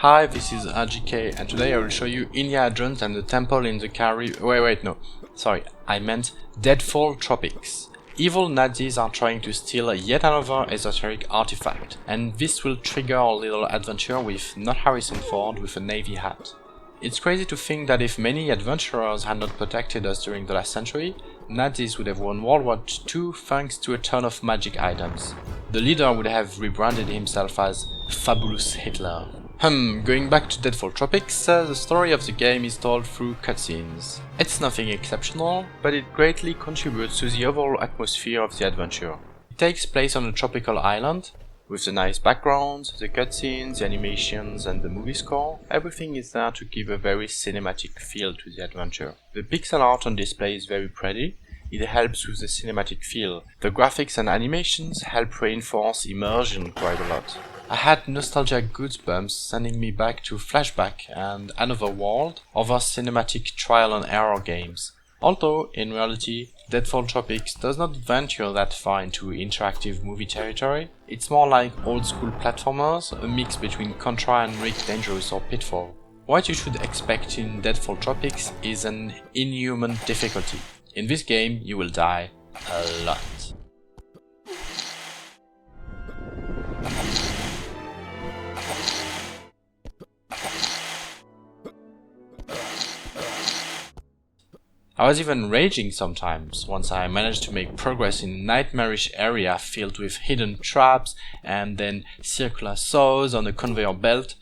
Hi, this is RGK and today I will show you Indiana Jones and the Temple in the I meant Deadfall Tropics. Evil Nazis are trying to steal yet another esoteric artifact, and this will trigger our little adventure with not Harrison Ford with a navy hat. It's crazy to think that if many adventurers had not protected us during the last century, Nazis would have won World War II thanks to a ton of magic items. The leader would have rebranded himself as Fabulous Hitler. Going back to Deadfall Tropics, the story of the game is told through cutscenes. It's nothing exceptional, but it greatly contributes to the overall atmosphere of the adventure. It takes place on a tropical island, with the nice backgrounds, the cutscenes, the animations and the movie score. Everything is there to give a very cinematic feel to the adventure. The pixel art on display is very pretty. It helps with the cinematic feel. The graphics and animations help reinforce immersion quite a lot. I had nostalgia goosebumps sending me back to Flashback and Another World, other cinematic trial and error games. Although, in reality, Deadfall Tropics does not venture that far into interactive movie territory, it's more like old school platformers, a mix between Contra and Rick Dangerous or Pitfall. What you should expect in Deadfall Tropics is an inhuman difficulty. In this game, you will die a lot. I was even raging sometimes once I managed to make progress in a nightmarish area filled with hidden traps and then circular saws on a conveyor belt,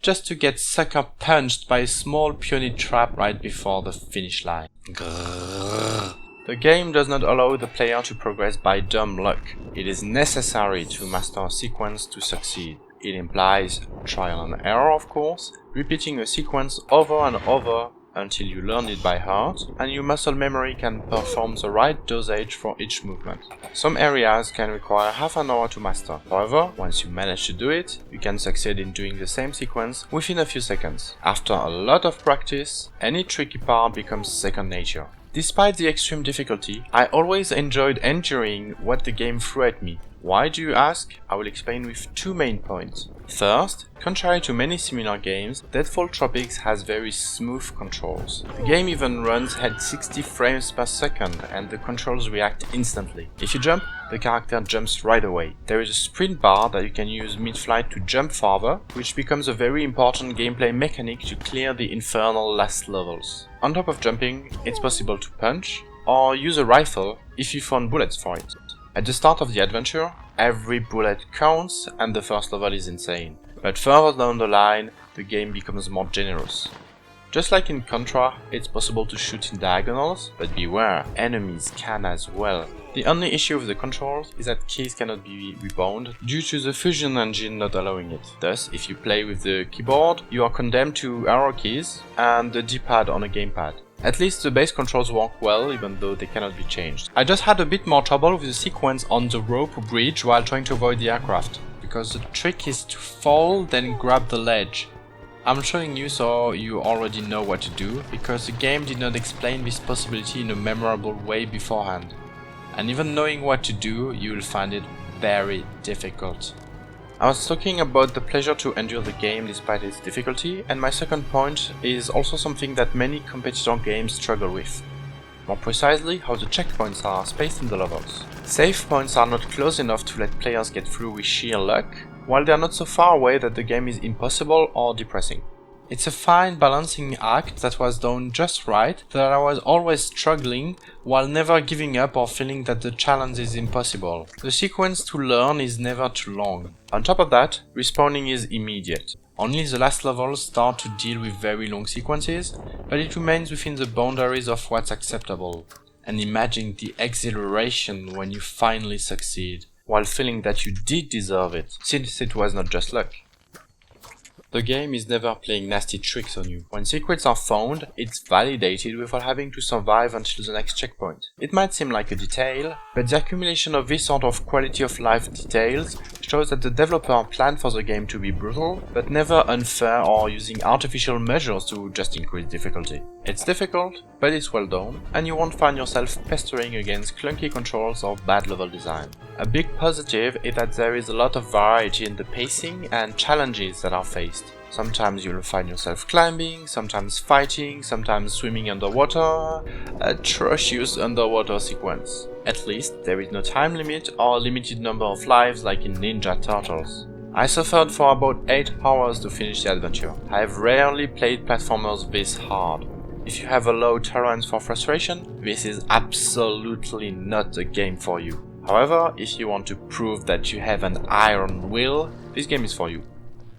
just to get sucker punched by a small puny trap right before the finish line. Grrr. The game does not allow the player to progress by dumb luck. It is necessary to master a sequence to succeed. It implies trial and error, of course, repeating a sequence over and over until you learn it by heart, and your muscle memory can perform the right dosage for each movement. Some areas can require half an hour to master. However, once you manage to do it, you can succeed in doing the same sequence within a few seconds. After a lot of practice, any tricky part becomes second nature. Despite the extreme difficulty, I always enjoyed enduring what the game threw at me. Why, do you ask? I will explain with two main points. First, contrary to many similar games, Deadfall Tropics has very smooth controls. The game even runs at 60 frames per second and the controls react instantly. If you jump, the character jumps right away. There is a sprint bar that you can use mid-flight to jump farther, which becomes a very important gameplay mechanic to clear the infernal last levels. On top of jumping, it's possible to punch or use a rifle if you found bullets for it. At the start of the adventure, every bullet counts and the first level is insane. But further down the line, the game becomes more generous. Just like in Contra, it's possible to shoot in diagonals, but beware, enemies can as well. The only issue with the controls is that keys cannot be rebound due to the fusion engine not allowing it. Thus, if you play with the keyboard, you are condemned to arrow keys and the D-pad on a gamepad. At least the base controls work well, even though they cannot be changed. I just had a bit more trouble with the sequence on the rope bridge while trying to avoid the aircraft, because the trick is to fall, then grab the ledge. I'm showing you so you already know what to do, because the game did not explain this possibility in a memorable way beforehand. And even knowing what to do, you will find it very difficult. I was talking about the pleasure to endure the game despite its difficulty, and my second point is also something that many competitor games struggle with. More precisely, how the checkpoints are spaced in the levels. Save points are not close enough to let players get through with sheer luck, while they are not so far away that the game is impossible or depressing. It's a fine balancing act that was done just right, that I was always struggling while never giving up or feeling that the challenge is impossible. The sequence to learn is never too long. On top of that, respawning is immediate. Only the last levels start to deal with very long sequences, but it remains within the boundaries of what's acceptable. And imagine the exhilaration when you finally succeed, while feeling that you did deserve it, since it was not just luck. The game is never playing nasty tricks on you. When secrets are found, it's validated without having to survive until the next checkpoint. It might seem like a detail, but the accumulation of this sort of quality of life details shows that the developer planned for the game to be brutal, but never unfair or using artificial measures to just increase difficulty. It's difficult, but it's well done, and you won't find yourself pestering against clunky controls or bad level design. A big positive is that there is a lot of variety in the pacing and challenges that are faced. Sometimes you'll find yourself climbing, sometimes fighting, sometimes swimming underwater. A atrocious underwater sequence. At least there is no time limit or a limited number of lives like in Ninja Turtles. I suffered for about 8 hours to finish the adventure. I have rarely played platformers this hard. If you have a low tolerance for frustration, this is absolutely not a game for you. However, if you want to prove that you have an iron will, this game is for you.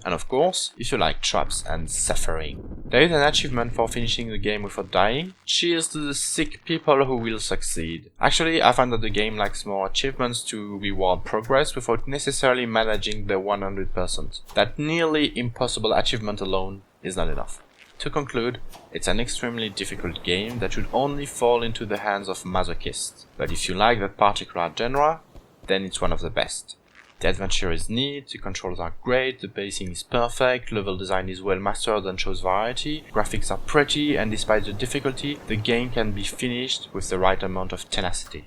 And of course, if you like traps and suffering. There is an achievement for finishing the game without dying. Cheers to the sick people who will succeed. Actually, I find that the game likes more achievements to reward progress without necessarily managing the 100%. That nearly impossible achievement alone is not enough. To conclude, it's an extremely difficult game that should only fall into the hands of masochists. But if you like that particular genre, then it's one of the best. The adventure is neat, the controls are great, the pacing is perfect, level design is well mastered and shows variety, graphics are pretty, and despite the difficulty, the game can be finished with the right amount of tenacity.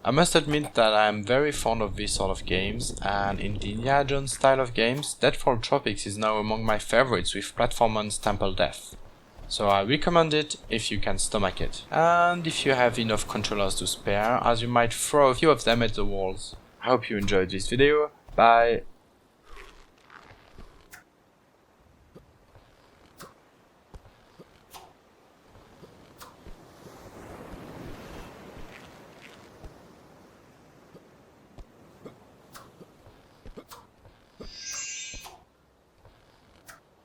I must admit that I am very fond of this sort of games, and in the Indiana Jones style of games, Deadfall Tropics is now among my favorites with Platformance Temple Death. So I recommend it if you can stomach it, and if you have enough controllers to spare, as you might throw a few of them at the walls. I hope you enjoyed this video. Bye!